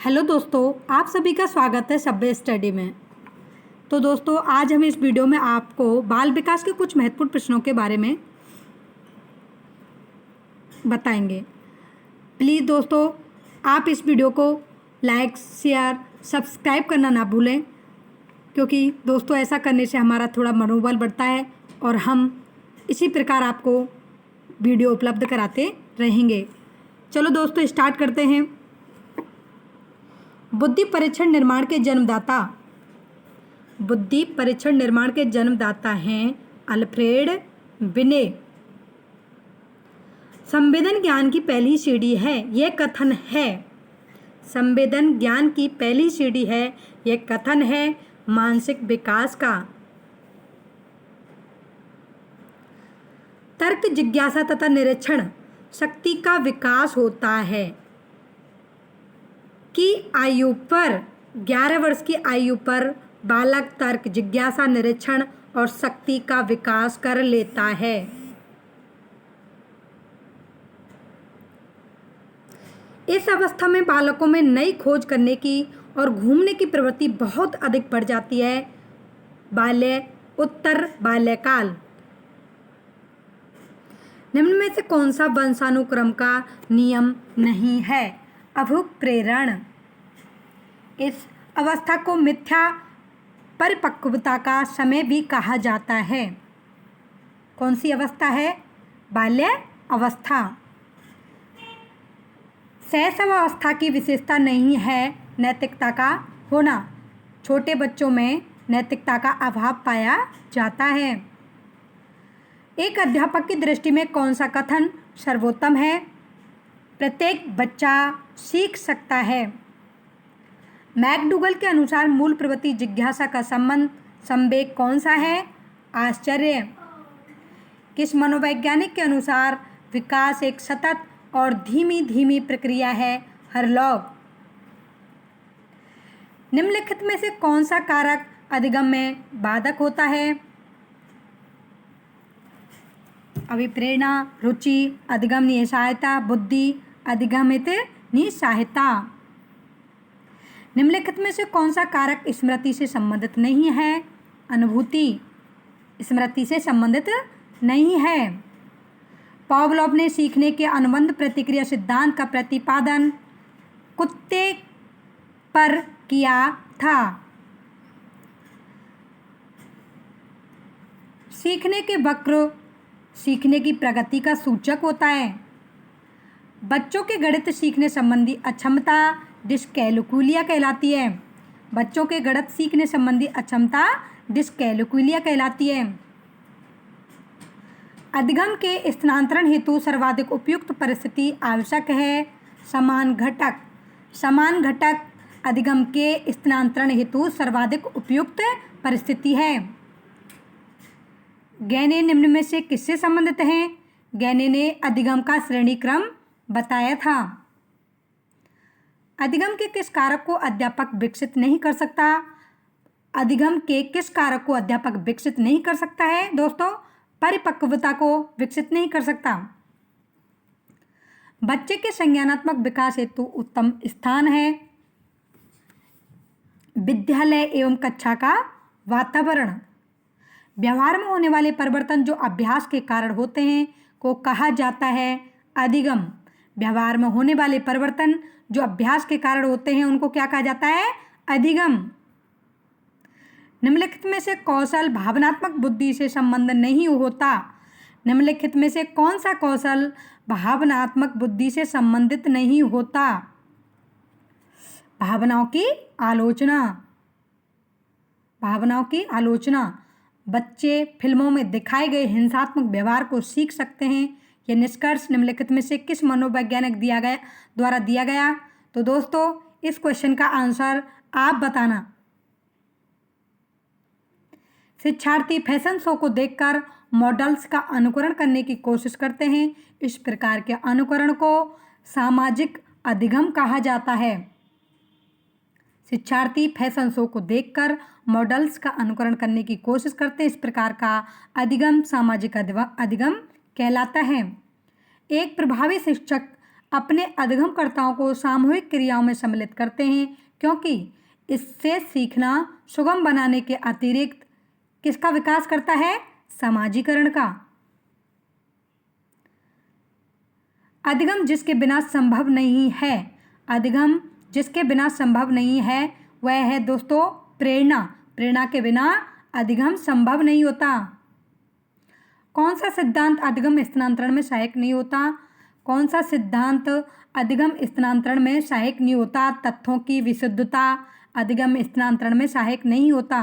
Hello दोस्तों, आप सभी का स्वागत है सब्वे स्टडी में। तो दोस्तों, आज हम इस वीडियो में आपको बाल विकास के कुछ महत्वपूर्ण प्रश्नों के बारे में बताएंगे। प्लीज़ दोस्तों, आप इस वीडियो को लाइक, शेयर, सब्सक्राइब करना ना भूलें, क्योंकि दोस्तों ऐसा करने से हमारा थोड़ा मनोबल बढ़ता है और हम इसी प्रकार आपको वीडियो उपलब्ध कराते रहेंगे। चलो दोस्तों, स्टार्ट करते हैं। बुद्धि परीक्षण निर्माण के जन्मदाता। बुद्धि परीक्षण निर्माण के जन्मदाता हैं अल्फ्रेड बिने। संवेदन ज्ञान की पहली सीढ़ी है, यह कथन है। संवेदन ज्ञान की पहली सीढ़ी है, यह कथन है मानसिक विकास का। तर्क, जिज्ञासा तथा निरीक्षण शक्ति का विकास होता है की आयु पर 11 वर्ष की आयु पर बालक तर्क, जिज्ञासा, निरीक्षण और शक्ति का विकास कर लेता है। इस अवस्था में बालकों में नई खोज करने की और घूमने की प्रवृत्ति बहुत अधिक बढ़ जाती है। बाल्य, उत्तर बाल्यकाल। निम्न में से कौन सा वंशानुक्रम का नियम नहीं है? अभिप्रेरण। इस अवस्था को मिथ्या परिपक्वता का समय भी कहा जाता है। कौन सी अवस्था है? बाल्य अवस्था। शैशव अवस्था की विशेषता नहीं है नैतिकता का होना। छोटे बच्चों में नैतिकता का अभाव पाया जाता है। एक अध्यापक की दृष्टि में कौन सा कथन सर्वोत्तम है? प्रत्येक बच्चा सीख सकता है। मैकडूगल के अनुसार मूल प्रवृत्ति जिज्ञासा का संबंध संवेग कौन सा है? आश्चर्य। किस मनोवैज्ञानिक के अनुसार विकास एक सतत और धीमी धीमी प्रक्रिया है? हरलॉग। निम्नलिखित में से कौन सा कारक अधिगम में बाधक होता है? अभिप्रेरणा, रुचि, अधिगम निसहायता, बुद्धि, अधिगमित निसहायता। निम्नलिखित में से कौन सा कारक स्मृति से संबंधित नहीं है? अनुभूति स्मृति से संबंधित नहीं है। पावलोव ने सीखने के अनुबंध प्रतिक्रिया सिद्धांत का प्रतिपादन कुत्ते पर किया था। सीखने के वक्र सीखने की प्रगति का सूचक होता है। बच्चों के गणित सीखने संबंधी अक्षमता डिस्कैलकुलिया कहलाती है। बच्चों के गणित सीखने संबंधी अक्षमता डिस्कैलकुलिया कहलाती है। अधिगम के स्थानांतरण हेतु सर्वाधिक उपयुक्त परिस्थिति आवश्यक है। समान घटक। समान घटक अधिगम के स्थानांतरण हेतु सर्वाधिक उपयुक्त परिस्थिति है। गैने निम्न में से किससे संबंधित हैं? गैने ने अधिगम का श्रेणी क्रम बताया था। अधिगम के किस कारक को अध्यापक विकसित नहीं कर सकता? अधिगम के किस कारक को अध्यापक विकसित नहीं कर सकता है दोस्तों? परिपक्वता को विकसित नहीं कर सकता। बच्चे के संज्ञानात्मक विकास हेतु उत्तम स्थान है विद्यालय एवं कक्षा का वातावरण। व्यवहार में होने वाले परिवर्तन जो अभ्यास के कारण होते हैं को कहा जाता है अधिगम। व्यवहार में होने वाले परिवर्तन जो अभ्यास के कारण होते हैं उनको क्या कहा जाता है? अधिगम। निम्नलिखित में से कौशल भावनात्मक बुद्धि से संबंध नहीं होता। निम्नलिखित में से कौन सा कौशल भावनात्मक बुद्धि से संबंधित नहीं होता? भावनाओं की आलोचना। भावनाओं की आलोचना। बच्चे फिल्मों में दिखाए गए हिंसात्मक व्यवहार को सीख सकते हैं। यह निष्कर्ष निम्नलिखित में से किस मनोवैज्ञानिक द्वारा दिया गया? तो दोस्तों, इस क्वेश्चन का आंसर आप बताना। शिक्षार्थी फैशन शो को देखकर मॉडल्स का अनुकरण करने की कोशिश करते हैं। इस प्रकार के अनुकरण को सामाजिक अधिगम कहा जाता है। शिक्षार्थी फैशन शो को देखकर मॉडल्स का अनुकरण करने की कोशिश करते हैं। इस प्रकार का अधिगम सामाजिक अधिगम कहलाता है। एक प्रभावी शिक्षक अपने अधिगमकर्ताओं को सामूहिक क्रियाओं में सम्मिलित करते हैं, क्योंकि इससे सीखना सुगम बनाने के अतिरिक्त किसका विकास करता है? समाजीकरण का। अधिगम जिसके बिना संभव नहीं है, अधिगम जिसके बिना संभव नहीं है वह है दोस्तों प्रेरणा। प्रेरणा के बिना अधिगम संभव नहीं होता। कौन सा सिद्धांत अधिगम स्थानांतरण में सहायक नहीं होता? कौन सा सिद्धांत अधिगम स्थानांतरण में सहायक नहीं होता? तथ्यों की विशुद्धता अधिगम स्थानांतरण में सहायक नहीं होता।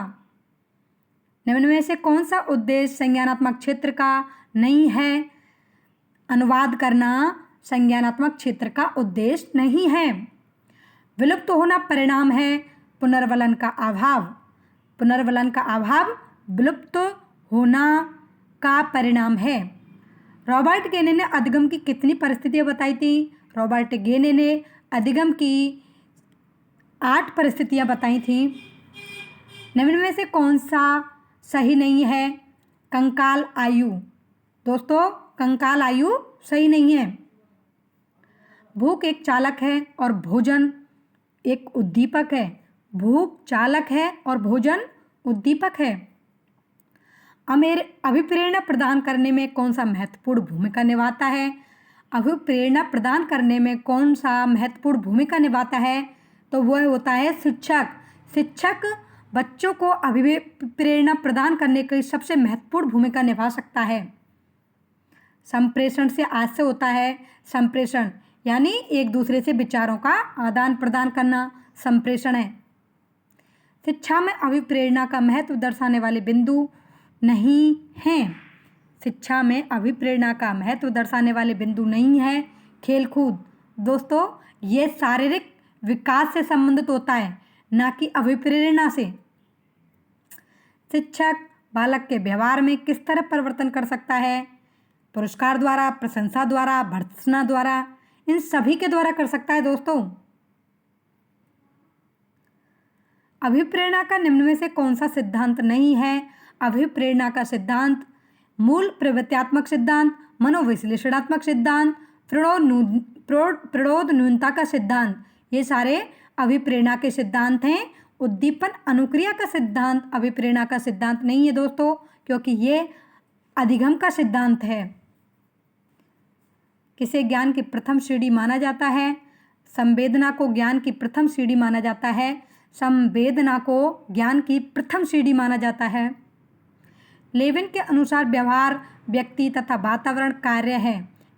निम्न में से कौन सा उद्देश्य संज्ञानात्मक क्षेत्र का नहीं है? अनुवाद करना संज्ञानात्मक क्षेत्र का उद्देश्य नहीं है। विलुप्त होना परिणाम है पुनर्वलन का अभाव। पुनर्वलन का अभाव विलुप्त होना का परिणाम है। रॉबर्ट गेने ने अधिगम की कितनी परिस्थितियां बताई थी? रॉबर्ट गेने ने अधिगम की 8 परिस्थितियां बताई थी। निम्न में से कौन सा सही नहीं है? कंकाल आयु। दोस्तों कंकाल आयु सही नहीं है। भूख एक चालक है और भोजन एक उद्दीपक है। भूख चालक है और भोजन उद्दीपक है। अभिप्रेरणा प्रदान करने में कौन सा महत्वपूर्ण भूमिका निभाता है? अभिप्रेरणा प्रदान करने में कौन सा महत्वपूर्ण भूमिका निभाता है? तो वह होता है शिक्षक। शिक्षक बच्चों को अभिप्रेरणा प्रदान करने की सबसे महत्वपूर्ण भूमिका निभा सकता है। संप्रेषण से आज से होता है संप्रेषण, यानी एक दूसरे से विचारों का आदान प्रदान करना संप्रेषण है। शिक्षा में अभिप्रेरणा का महत्व दर्शाने वाले बिंदु नहीं हैं। शिक्षा में अभिप्रेरणा का महत्व दर्शाने वाले बिंदु नहीं है। खेलकूद। दोस्तों ये शारीरिक विकास से संबंधित होता है, ना कि अभिप्रेरणा से। शिक्षक बालक के व्यवहार में किस तरह परिवर्तन कर सकता है? पुरस्कार द्वारा, प्रशंसा द्वारा, भर्त्सना द्वारा, इन सभी के द्वारा कर सकता है दोस्तों। अभिप्रेरणा का निम्न में से कौन सा सिद्धांत नहीं है? अभिप्रेरणा का सिद्धांत मूल प्रवृत्त्यात्मक सिद्धांत, मनोविश्लेषणात्मक सिद्धांत, प्रौढ़ न्यूनता का सिद्धांत, ये सारे अभिप्रेरणा के सिद्धांत हैं। उद्दीपन अनुक्रिया का सिद्धांत अभिप्रेरणा का सिद्धांत नहीं है दोस्तों, क्योंकि ये अधिगम का सिद्धांत है। किसे ज्ञान की प्रथम सीढ़ी माना जाता है? संवेदना को ज्ञान की प्रथम सीढ़ी माना जाता है। संवेदना को ज्ञान की प्रथम सीढ़ी माना जाता है। लेविन के अनुसार व्यवहार व्यक्ति तथा वातावरण कार्य है।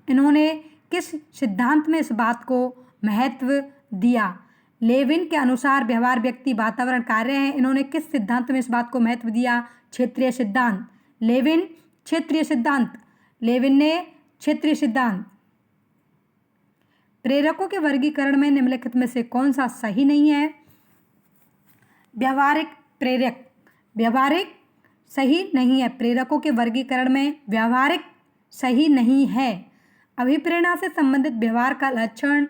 इन्होंने किस सिद्धांत में इस बात को महत्व दिया? लेविन के अनुसार व्यवहार व्यक्ति वातावरण कार्य है। इन्होंने किस सिद्धांत में इस बात को महत्व दिया? क्षेत्रीय सिद्धांत। लेविन क्षेत्रीय सिद्धांत। लेविन ने क्षेत्रीय सिद्धांत। प्रेरकों के वर्गीकरण में निम्नलिखित में से कौन सा सही नहीं है? व्यवहारिक प्रेरक। व्यवहारिक सही नहीं है। प्रेरकों के वर्गीकरण में व्यवहारिक सही नहीं है। अभिप्रेरणा से संबंधित व्यवहार का लक्षण।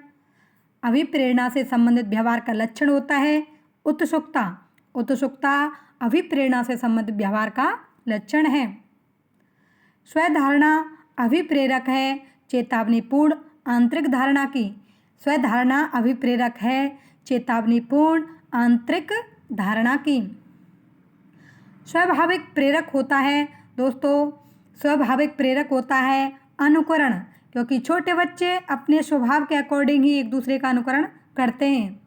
अभिप्रेरणा से संबंधित व्यवहार का लक्षण होता है उत्सुकता। उत्सुकता अभिप्रेरणा से संबंधित व्यवहार का लक्षण है। स्वधारणा अभिप्रेरक है चेतावनीपूर्ण आंतरिक धारणा की। स्वधारणा अभिप्रेरक है चेतावनीपूर्ण आंतरिक धारणा की। स्वाभाविक प्रेरक होता है दोस्तों, स्वाभाविक प्रेरक होता है अनुकरण, क्योंकि छोटे बच्चे अपने स्वभाव के अकॉर्डिंग ही एक दूसरे का अनुकरण करते हैं।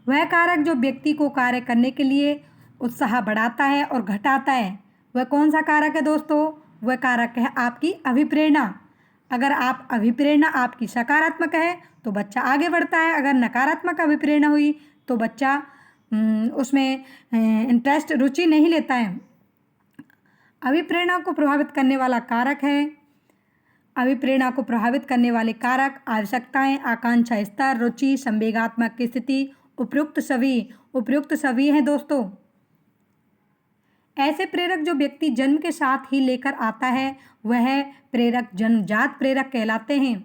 वह कारक जो व्यक्ति को कार्य करने के लिए उत्साह बढ़ाता है और घटाता है, वह कौन सा कारक है दोस्तों? वह कारक है आपकी अभिप्रेरणा। अगर आप अभिप्रेरणा आपकी सकारात्मक है तो बच्चा आगे बढ़ता है। अगर नकारात्मक अभिप्रेरणा हुई तो बच्चा उसमें इंटरेस्ट रुचि नहीं लेता है। अभिप्रेरणा को प्रभावित करने वाला कारक है। अभिप्रेरणा को प्रभावित करने वाले कारक आवश्यकताएं, आकांक्षा स्तर, रुचि, संवेगात्मक की स्थिति, उपयुक्त सभी हैं दोस्तों। ऐसे प्रेरक जो व्यक्ति जन्म के साथ ही लेकर आता है वह प्रेरक जन्मजात प्रेरक कहलाते हैं।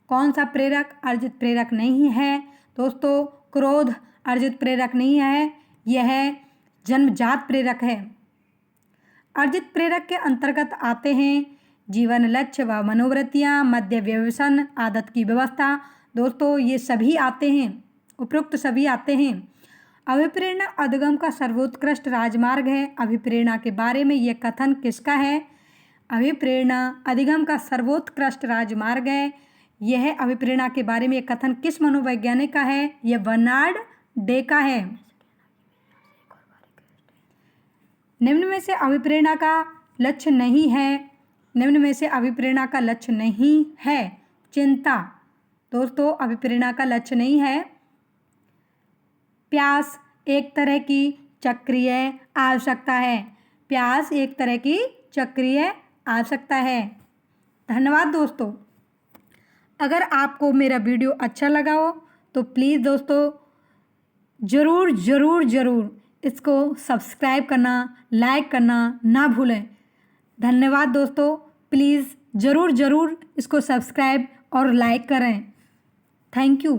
कौन सा प्रेरक अर्जित प्रेरक नहीं है दोस्तों? क्रोध अर्जित प्रेरक नहीं है, यह जन्मजात प्रेरक है। अर्जित प्रेरक के अंतर्गत आते हैं जीवन लक्ष्य व मनोवृत्तियाँ, मद्य व्यसन, आदत की व्यवस्था। दोस्तों ये सभी आते हैं, उपरोक्त सभी आते हैं। अभिप्रेरणा अधिगम का सर्वोत्कृष्ट राजमार्ग है। अभिप्रेरणा के बारे में यह कथन किसका है? अभिप्रेरणा अधिगम का सर्वोत्कृष्ट राजमार्ग है। यह अभिप्रेरणा के बारे में यह कथन किस मनोवैज्ञानिक का है? यह बर्नार्ड डे का है। निम्न में से अभिप्रेरणा का लक्ष्य नहीं है, निम्न में से अभिप्रेरणा का लक्ष्य नहीं है चिंता। दोस्तों अभिप्रेरणा का लक्ष्य नहीं है। प्यास एक तरह की चक्रीय आवश्यकता है। प्यास एक तरह की चक्रीय आवश्यकता है। धन्यवाद दोस्तों। अगर आपको मेरा वीडियो अच्छा लगा हो तो प्लीज़ दोस्तों ज़रूर ज़रूर ज़रूर इसको सब्सक्राइब करना, लाइक करना ना भूलें। धन्यवाद दोस्तों। प्लीज़ ज़रूर ज़रूर इसको सब्सक्राइब और लाइक करें। Thank you.